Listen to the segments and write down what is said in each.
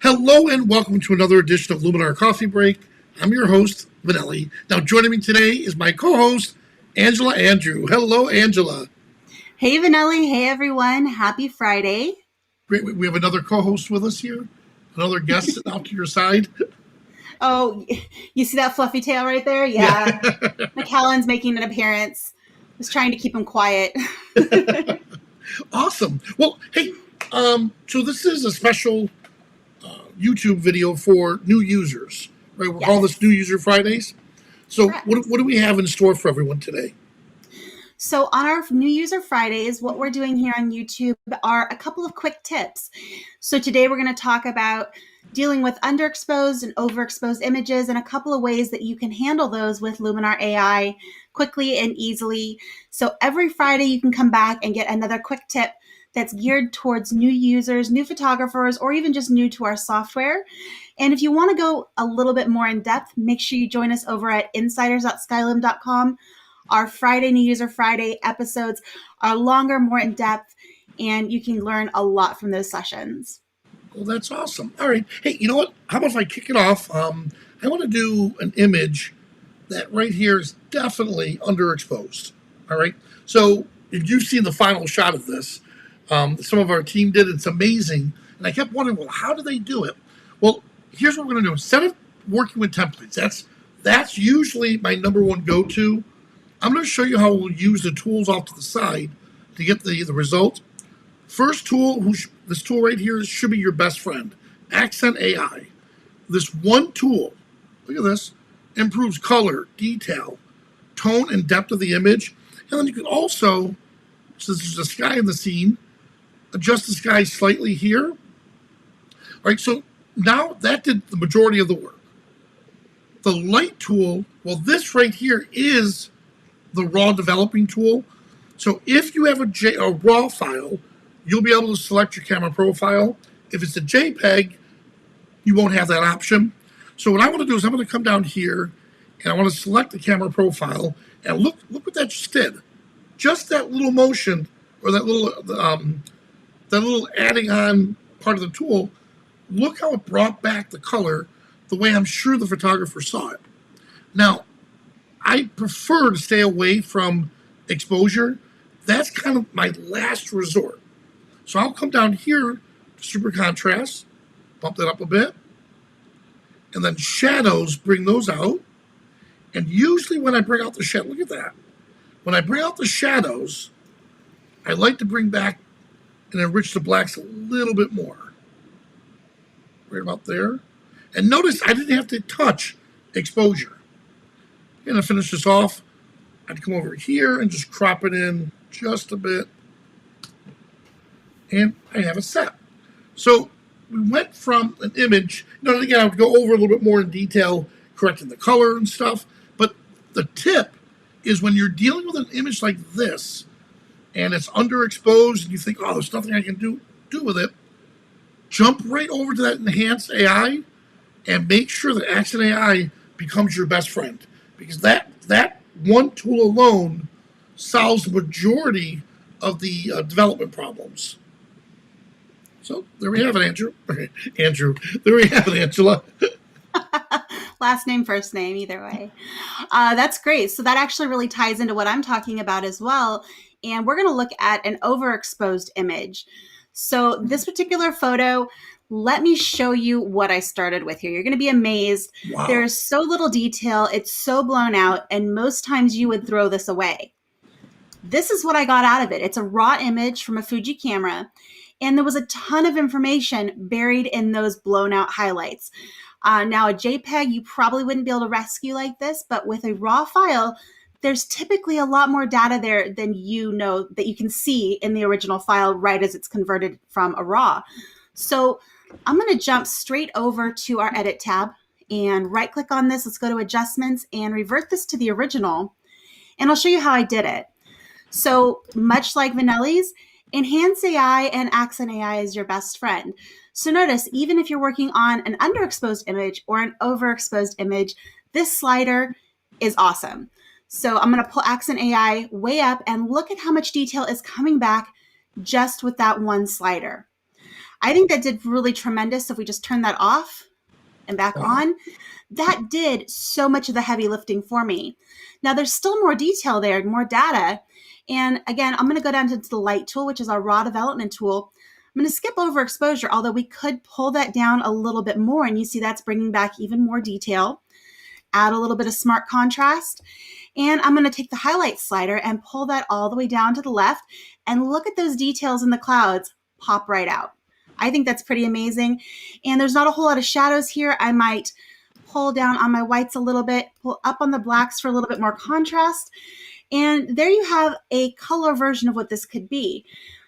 Hello and welcome to another edition of Luminar Coffee Break. I'm your host, Vanelli. Now joining me today is my co-host, Angela Andrieux. Hello, Angela. Hey, Vanelli. Hey, everyone. Happy Friday. Great. We have another co-host with us here, another guest sitting out to your side. Oh, you see that fluffy tail right there? Yeah. McAllen's making an appearance. Was trying to keep him quiet. Awesome. Well, hey, so this is a special YouTube video for new users, right? We're calling this New User Fridays. So what do we have in store for everyone today? So on our New User Fridays, what we're doing here on YouTube are a couple of quick tips. So today we're going to talk about dealing with underexposed and overexposed images and a couple of ways that you can handle those with Luminar AI quickly and easily. So every Friday you can come back and get another quick tip that's geared towards new users, new photographers, or even just new to our software. And if you want to go a little bit more in depth, make sure you join us over at insiders.skylum.com. Our Friday New User Friday episodes are longer, more in depth, and you can learn a lot from those sessions. Well, that's awesome. All right. Hey, you know what? How about if I kick it off? I want to do an image that right here is definitely underexposed. All right. So if you've seen the final shot of this, some of our team did. It's amazing. And I kept wondering, well, how do they do it? Well, here's what we're going to do. Instead of working with templates, that's usually my number one go-to. I'm going to show you how we'll use the tools off to the side to get the result. First tool, this tool right here should be your best friend, Accent AI. This one tool, look at this, improves color, detail, tone, and depth of the image. And then you can also, since there's a sky in the scene, adjust the sky slightly here. All right, so now that did the majority of the work. The light tool, well, this right here is the raw developing tool. So if you have a raw file, you'll be able to select your camera profile. If it's a JPEG, you won't have that option. So what I want to do is I'm going to come down here and I want to select the camera profile and look what that just did. Just that little motion or that little adding on part of the tool, look how it brought back the color the way I'm sure the photographer saw it. Now, I prefer to stay away from exposure. That's kind of my last resort. So I'll come down here to super contrast, bump that up a bit, and then shadows, bring those out. And usually when I bring out the shadow, look at that. When I bring out the shadows, I like to bring back and enrich the blacks a little bit more. Right about there. And notice I didn't have to touch exposure. And to finish this off, I'd come over here and just crop it in just a bit. And I have it set. So we went from an image, and again, I would go over a little bit more in detail, correcting the color and stuff. But the tip is when you're dealing with an image like this, and it's underexposed, and you think, oh, there's nothing I can do with it, jump right over to that Enhance AI and make sure that Accent AI becomes your best friend. Because that one tool alone solves the majority of the development problems. So there we have it, Andrew. There we have it, Angela. Last name, first name, either way. That's great. So that actually really ties into what I'm talking about as well. And we're going to look at an overexposed image. So this particular photo, let me show you what I started with here. You're going to be amazed. Wow. There's so little detail. It's so blown out. And most times you would throw this away. This is what I got out of it. It's a raw image from a Fuji camera. And there was a ton of information buried in those blown out highlights. Now a JPEG, you probably wouldn't be able to rescue like this, but with a raw file, there's typically a lot more data there than that you can see in the original file right as it's converted from a raw. So I'm going to jump straight over to our Edit tab and right click on this. Let's go to Adjustments and revert this to the original. And I'll show you how I did it. So much like Vanelli's, Enhance AI and Accent AI is your best friend. So notice, even if you're working on an underexposed image or an overexposed image, this slider is awesome. So I'm going to pull Accent AI way up and look at how much detail is coming back just with that one slider. I think that did really tremendous. If we just turn that off and back Wow. on, that did so much of the heavy lifting for me. Now there's still more detail there, more data. And again, I'm going to go down to the light tool, which is our raw development tool. I'm going to skip over exposure, although we could pull that down a little bit more. And you see that's bringing back even more detail. Add a little bit of smart contrast. And I'm going to take the highlight slider and pull that all the way down to the left. And look at those details in the clouds pop right out. I think that's pretty amazing. And there's not a whole lot of shadows here. I might pull down on my whites a little bit, pull up on the blacks for a little bit more contrast. And there you have a color version of what this could be.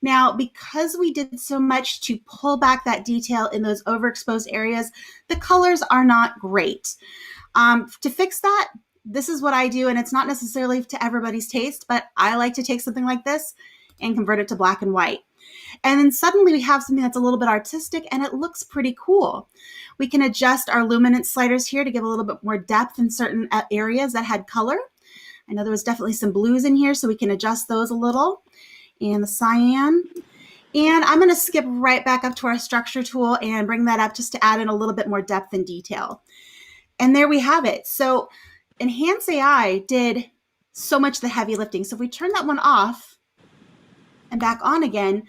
Now, because we did so much to pull back that detail in those overexposed areas, the colors are not great. To fix that, this is what I do, and it's not necessarily to everybody's taste, but I like to take something like this and convert it to black and white. And then suddenly we have something that's a little bit artistic and it looks pretty cool. We can adjust our luminance sliders here to give a little bit more depth in certain areas that had color. I know there was definitely some blues in here, so we can adjust those a little. And the cyan. And I'm going to skip right back up to our structure tool and bring that up just to add in a little bit more depth and detail. And there we have it. So Enhance AI did so much of the heavy lifting. So if we turn that one off and back on again,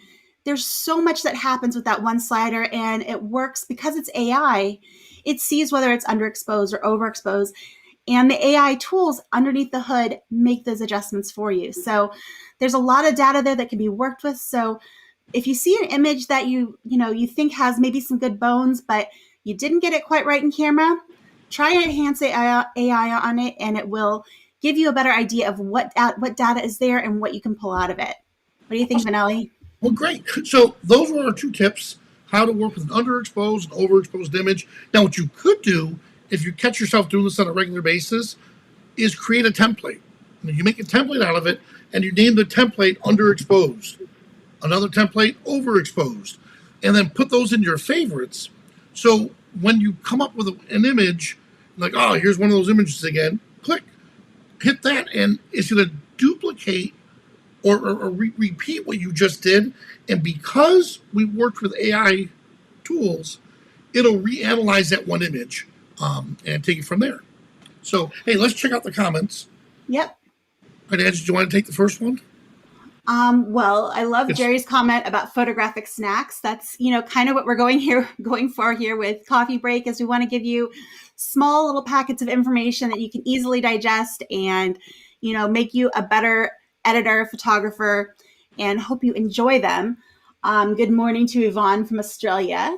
there's so much that happens with that one slider, and it works because it's AI. It sees whether it's underexposed or overexposed, and the AI tools underneath the hood make those adjustments for you. So there's a lot of data there that can be worked with. So if you see an image that you think has maybe some good bones, but you didn't get it quite right in camera, try Enhance AI on it, and it will give you a better idea of what data is there and what you can pull out of it. What do you think, Vanelli? Well, great. So those were our two tips: how to work with an underexposed and overexposed image. Now, what you could do if you catch yourself doing this on a regular basis is create a template. You make a template out of it, and you name the template underexposed, another template overexposed, and then put those in your favorites. So when you come up with an image, like, oh, here's one of those images again, click, hit that, and it's going to duplicate or repeat what you just did. And because we worked with AI tools, it'll reanalyze that one image and take it from there. So, hey, let's check out the comments. Yep. All right, Angela, do you want to take the first one? Well, I love Yes. Jerry's comment about photographic snacks. That's, kind of what we're going for here with Coffee Break, is we want to give you small little packets of information that you can easily digest and, make you a better editor, photographer, and hope you enjoy them. Good morning to Yvonne from Australia.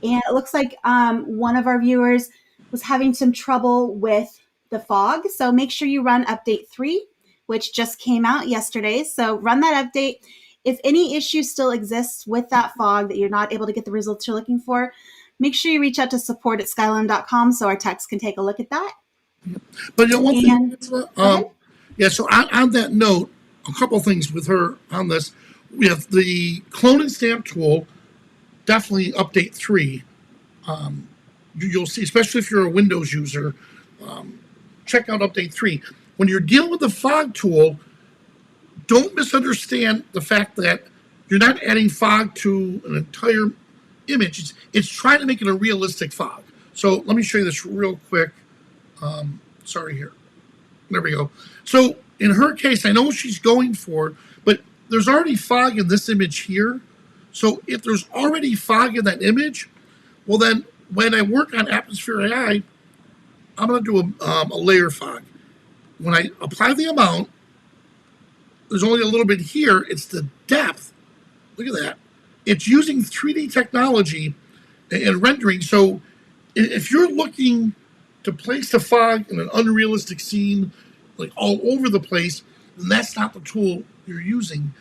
And it looks like one of our viewers was having some trouble with the fog. So make sure you run update 3, which just came out yesterday. So run that update. If any issue still exists with that fog that you're not able to get the results you're looking for, make sure you reach out to support@skylum.com so our techs can take a look at that. But one thing, Angela, Go ahead. yeah, so on that note, a couple of things with her on this. We have the clone and stamp tool, definitely update 3. You'll see, especially if you're a Windows user, check out update 3. When you're dealing with the fog tool, don't misunderstand the fact that you're not adding fog to an entire image. It's trying to make it a realistic fog. So let me show you this real quick. Sorry here. There we go. So in her case, I know what she's going for, but there's already fog in this image here. So if there's already fog in that image, well then when I work on Atmosphere AI, I'm going to do a layer fog. When I apply the amount, there's only a little bit here. It's the depth. Look at that. It's using 3D technology and rendering. So if you're looking to place the fog in an unrealistic scene, like all over the place, then that's not the tool you're using.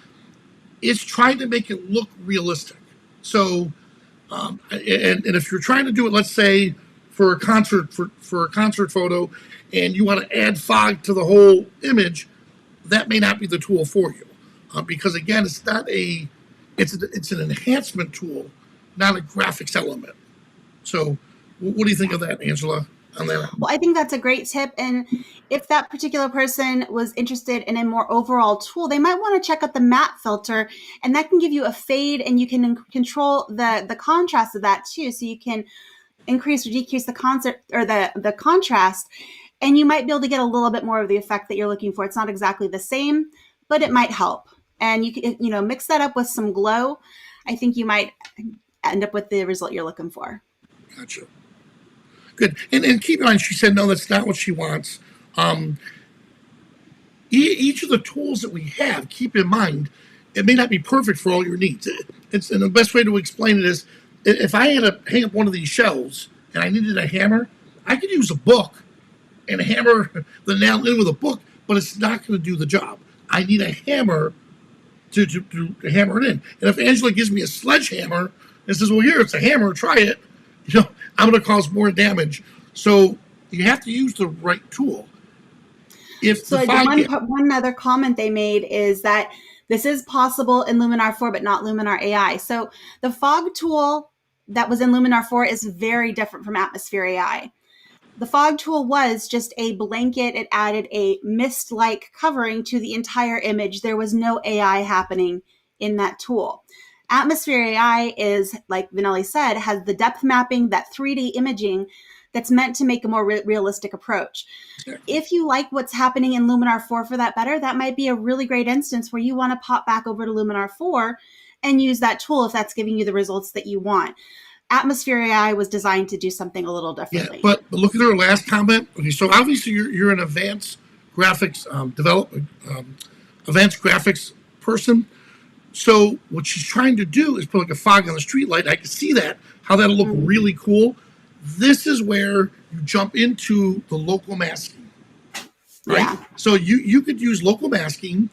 It's trying to make it look realistic. So, and if you're trying to do it, let's say for a concert for a concert photo, and you want to add fog to the whole image, that may not be the tool for you, because again, it's an enhancement tool, not a graphics element. So, what do you think of that, Angela? on that. Well, I think that's a great tip. And if that particular person was interested in a more overall tool, they might want to check out the matte filter, and that can give you a fade, and you can control the contrast of that too. So you can increase or decrease the concert or the contrast, and you might be able to get a little bit more of the effect that you're looking for. It's not exactly the same, but it might help. And you can, mix that up with some glow. I think you might end up with the result you're looking for. Gotcha. Good. And keep in mind, she said, no, that's not what she wants. Each of the tools that we have, keep in mind, it may not be perfect for all your needs. And the best way to explain it is, if I had to hang up one of these shelves and I needed a hammer, I could use a book and hammer the nail in with a book, but it's not going to do the job. I need a hammer to hammer it in. And if Angela gives me a sledgehammer and says, well, here, it's a hammer, try it, I'm going to cause more damage. So you have to use the right tool. One other comment they made is that this is possible in Luminar 4, but not Luminar AI. So the fog tool that was in Luminar 4 is very different from Atmosphere AI. The fog tool was just a blanket. It added a mist-like covering to the entire image. There was no AI happening in that tool. Atmosphere AI is, like Vanelli said, has the depth mapping, that 3D imaging that's meant to make a more realistic approach. If you like what's happening in Luminar 4 for that better, that might be a really great instance where you want to pop back over to Luminar 4 and use that tool if that's giving you the results that you want. Atmosphere AI was designed to do something a little differently. Yeah, but look at her last comment. Okay, so obviously you're an advanced graphics advanced graphics person. So what she's trying to do is put like a fog on the street light. I can see that, how that'll look really cool. This is where you jump into the local masking, right? Yeah. So you could use local masking,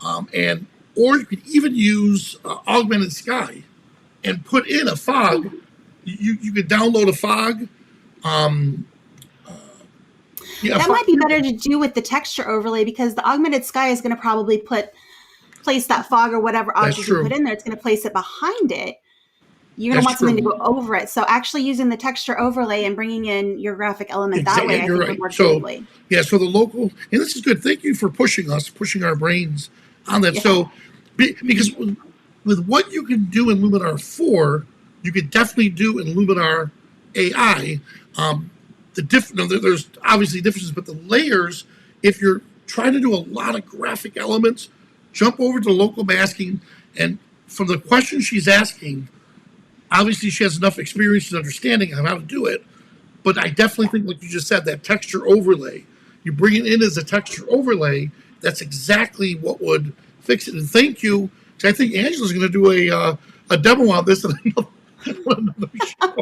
or you could even use augmented sky and put in a fog. You could download a fog. That might be better to do with the texture overlay, because the augmented sky is going to probably place that fog or whatever object you put in there. It's going to place it behind it. You're going to want something to go over it. So actually using the texture overlay and bringing in your graphic element that way, I think would work beautifully. Yeah, so the local, and this is good. Thank you for pushing our brains on that. Yeah. So because with what you can do in Luminar 4, you could definitely do in Luminar AI. There's obviously differences, but the layers, if you're trying to do a lot of graphic elements, jump over to local masking. And from the questions she's asking, obviously she has enough experience and understanding on how to do it. But I definitely think, like you just said, that texture overlay, you bring it in as a texture overlay, that's exactly what would fix it. And thank you, because I think Angela's going to do a demo on this in another show.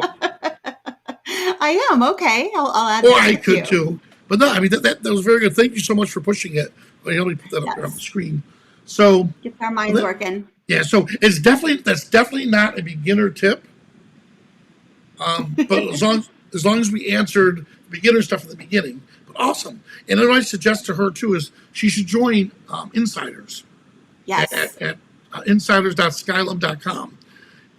I am. Okay. I'll add that. Or I could too. But no, I mean, that was very good. Thank you so much for pushing it. Let me put that up there on the screen. So get our minds working. Yeah, so that's definitely not a beginner tip. But as long as we answered beginner stuff at the beginning, but awesome. And what I suggest to her too is she should join Insiders. Yes. At insiders.skylum.com.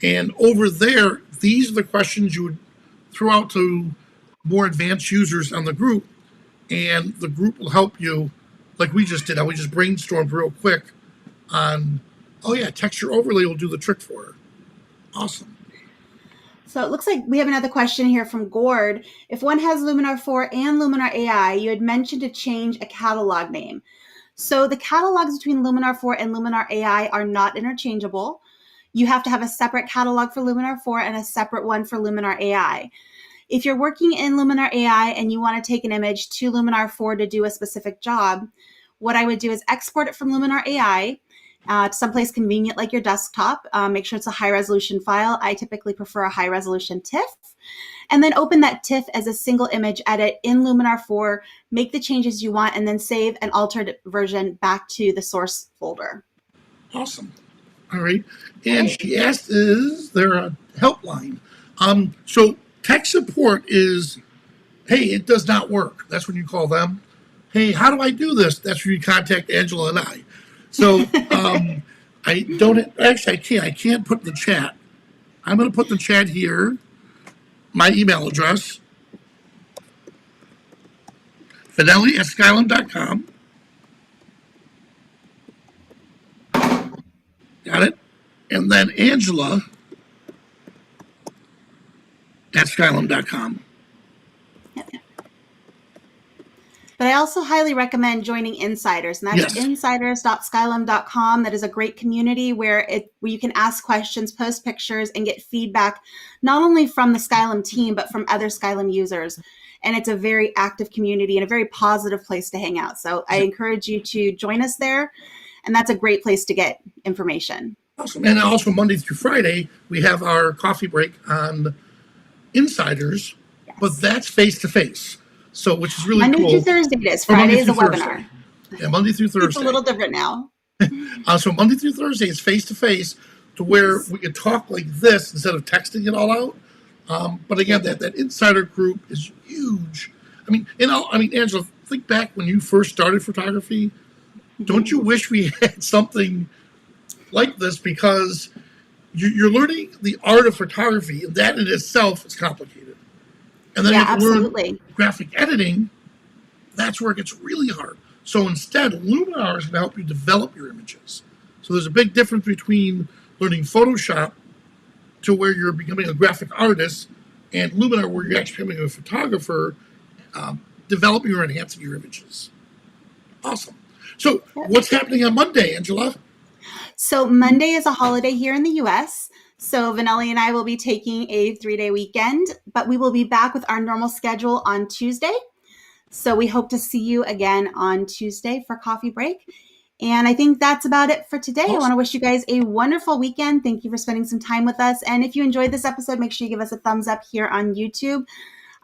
And over there, these are the questions you would throw out to more advanced users on the group, and the group will help you, like we just did. We just brainstormed real quick on, texture overlay will do the trick for her. Awesome. So it looks like we have another question here from Gord. If one has Luminar 4 and Luminar AI, you had mentioned to change a catalog name. So the catalogs between Luminar 4 and Luminar AI are not interchangeable. You have to have a separate catalog for Luminar 4 and a separate one for Luminar AI. If you're working in Luminar AI and you want to take an image to Luminar 4 to do a specific job, what I would do is export it from Luminar AI to someplace convenient like your desktop. Make sure it's a high resolution file. I typically prefer a high resolution TIFF. And then open that TIFF as a single image edit in Luminar 4, make the changes you want, and then save an altered version back to the source folder. Awesome. All right. And she asked, is there a helpline? So tech support is, hey, it does not work. That's when you call them. Hey, how do I do this? That's when you contact Angela and I. So I can't put the chat. I'm going to put the chat here, my email address. Vanelli at Skylum.com. Got it? And then Angela at Skylum.com. But I also highly recommend joining Insiders, and that's Yes. insiders.skylum.com. That is a great community where you can ask questions, post pictures, and get feedback, not only from the Skylum team, but from other Skylum users. And it's a very active community and a very positive place to hang out. So I encourage you to join us there. And that's a great place to get information. Awesome. And also Monday through Friday, we have our coffee break on Insiders, yes. But that's face-to-face. So, which is really Monday cool. Monday through Thursday it is. Friday is a webinar. Yeah, Monday through Thursday. It's a little different now. So Monday through Thursday is face-to-face to where we can talk like this instead of texting it all out. But again, that insider group is huge. I mean, Angela, think back when you first started photography. Mm-hmm. Don't you wish we had something like this? Because you're learning the art of photography, and that in itself is complicated. And then you learn graphic editing. That's where it gets really hard. So instead, Luminar is going to help you develop your images. So there's a big difference between learning Photoshop to where you're becoming a graphic artist, and Luminar where you're actually becoming a photographer, developing or enhancing your images. Awesome. So what's happening on Monday, Angela? So Monday is a holiday here in the U.S., so Vanelli and I will be taking a 3-day weekend, but we will be back with our normal schedule on Tuesday. So we hope to see you again on Tuesday for coffee break. And I think that's about it for today. Awesome. I want to wish you guys a wonderful weekend. Thank you for spending some time with us. And if you enjoyed this episode, make sure you give us a thumbs up here on YouTube.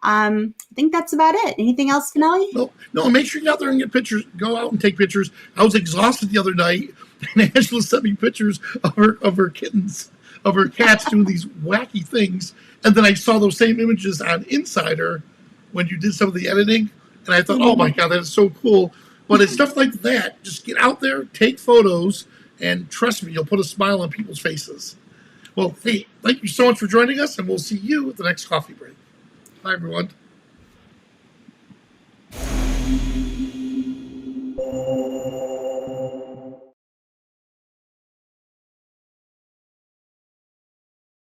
I think that's about it. Anything else, Vanelli? No, make sure you get out there and get pictures. Go out and take pictures. I was exhausted the other night, and Angela sent me pictures of her kittens, of her cats doing these wacky things. And then I saw those same images on Insider when you did some of the editing. And I thought, oh my God, that is so cool. But it's stuff like that. Just get out there, take photos, and trust me, you'll put a smile on people's faces. Well, hey, thank you so much for joining us, and we'll see you at the next coffee break. Bye, everyone.